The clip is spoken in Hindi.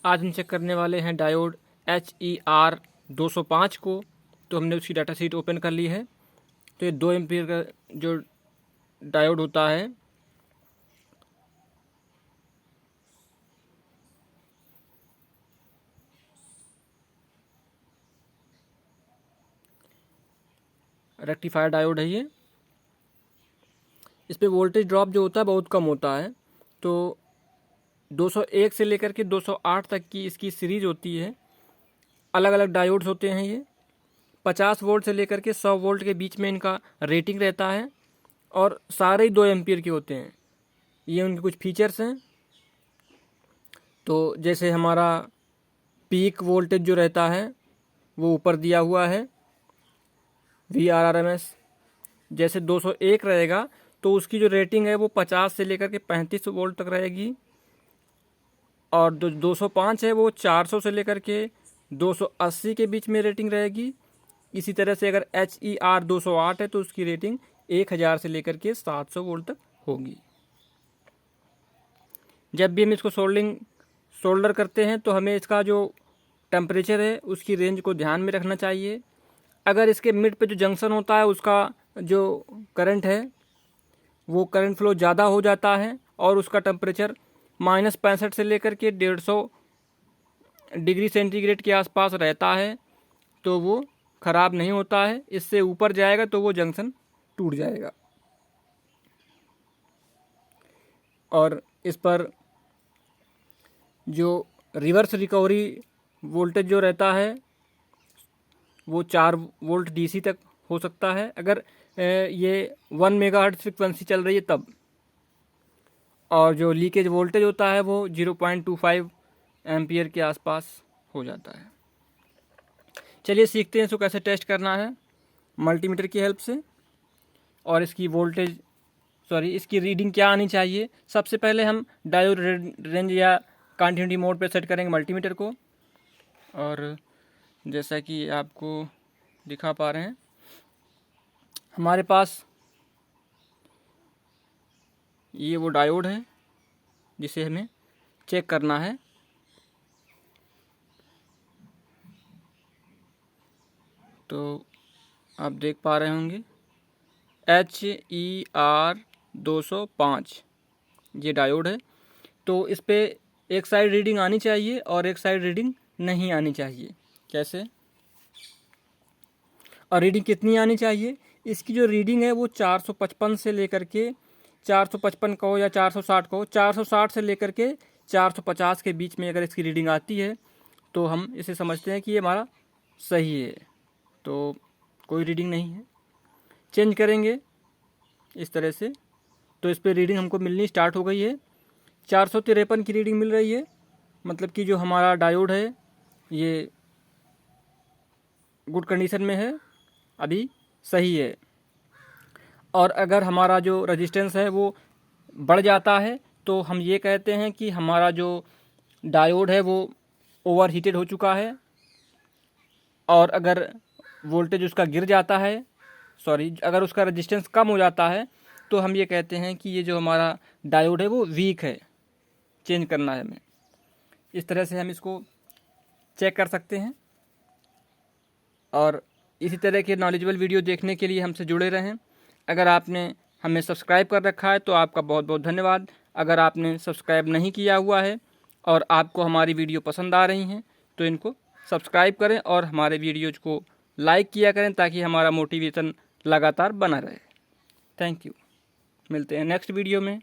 आज हम चेक करने वाले हैं डायोड HER 205 को। तो हमने उसकी डाटा शीट ओपन कर ली है। तो ये 2 एम्पीयर का जो डायोड होता है, रेक्टिफायर डायोड है ये। इस पर वोल्टेज ड्रॉप जो होता है बहुत कम होता है। तो 201 से लेकर के 208 तक की इसकी सीरीज होती है। अलग अलग डायोड्स होते हैं ये। 50 वोल्ट से लेकर के 100 वोल्ट के बीच में इनका रेटिंग रहता है और सारे ही 2 एम्पीयर के होते हैं। ये उनके कुछ फीचर्स हैं। तो जैसे हमारा पीक वोल्टेज जो रहता है वो ऊपर दिया हुआ है, VRRMS। जैसे 201 रहेगा तो उसकी जो रेटिंग है वो 50 से लेकर के 35 वोल्ट तक रहेगी। और 205 है वो 400 से लेकर के 280 के बीच में रेटिंग रहेगी। इसी तरह से अगर HER 208 है तो उसकी रेटिंग 1000 से लेकर के 700 वोल्ट तक होगी। जब भी हम इसको सोल्डर करते हैं तो हमें इसका जो टेम्परेचर है उसकी रेंज को ध्यान में रखना चाहिए। अगर इसके मिड पे जो जंक्शन होता है उसका जो करंट है वो करंट फ्लो ज़्यादा हो जाता है और उसका टेम्परेचर -65 से लेकर के 150 डिग्री सेंटीग्रेड के आसपास रहता है तो वो ख़राब नहीं होता है। इससे ऊपर जाएगा तो वो जंक्शन टूट जाएगा। और इस पर जो रिवर्स रिकवरी वोल्टेज जो रहता है वो 4 वोल्ट DC तक हो सकता है अगर ये 1 मेगाहर्ट्ज़ फ्रिक्वेंसी चल रही है तब। और जो लीकेज वोल्टेज होता है वो 0.25 एम्पियर के आसपास हो जाता है। चलिए सीखते हैं इसको कैसे टेस्ट करना है मल्टीमीटर की हेल्प से। और इसकी इसकी रीडिंग क्या आनी चाहिए। सबसे पहले हम डायोड रेंज या कंटिन्यूटी मोड पे सेट करेंगे मल्टीमीटर को। और जैसा कि आपको दिखा पा रहे हैं हमारे पास ये वो डायोड है जिसे हमें चेक करना है। तो आप देख पा रहे होंगे HER 205 ये डायोड है। तो इस पे एक साइड रीडिंग आनी चाहिए और एक साइड रीडिंग नहीं आनी चाहिए। कैसे और रीडिंग कितनी आनी चाहिए? इसकी जो रीडिंग है वो 455 से लेकर के 455 कहो या 460 कहो, 460 से लेकर के 450 के बीच में अगर इसकी रीडिंग आती है तो हम इसे समझते हैं कि ये हमारा सही है। तो कोई रीडिंग नहीं है, चेंज करेंगे इस तरह से तो इस पर रीडिंग हमको मिलनी स्टार्ट हो गई है। 453 की रीडिंग मिल रही है, मतलब कि जो हमारा डायोड है ये गुड कंडीशन में है, अभी सही है। और अगर हमारा जो रेजिस्टेंस है वो बढ़ जाता है तो हम ये कहते हैं कि हमारा जो डायोड है वो ओवर हीटेड हो चुका है। और अगर वोल्टेज उसका गिर जाता है, अगर उसका रेजिस्टेंस कम हो जाता है तो हम ये कहते हैं कि ये जो हमारा डायोड है वो वीक है, चेंज करना है हमें। इस तरह से हम इसको चेक कर सकते हैं। और इसी तरह के नॉलेजेबल वीडियो देखने के लिए हमसे जुड़े रहें। अगर आपने हमें सब्सक्राइब कर रखा है तो आपका बहुत बहुत धन्यवाद। अगर आपने सब्सक्राइब नहीं किया हुआ है और आपको हमारी वीडियो पसंद आ रही हैं तो इनको सब्सक्राइब करें और हमारे वीडियोज़ को लाइक किया करें ताकि हमारा मोटिवेशन लगातार बना रहे। Thank you. मिलते हैं नेक्स्ट वीडियो में।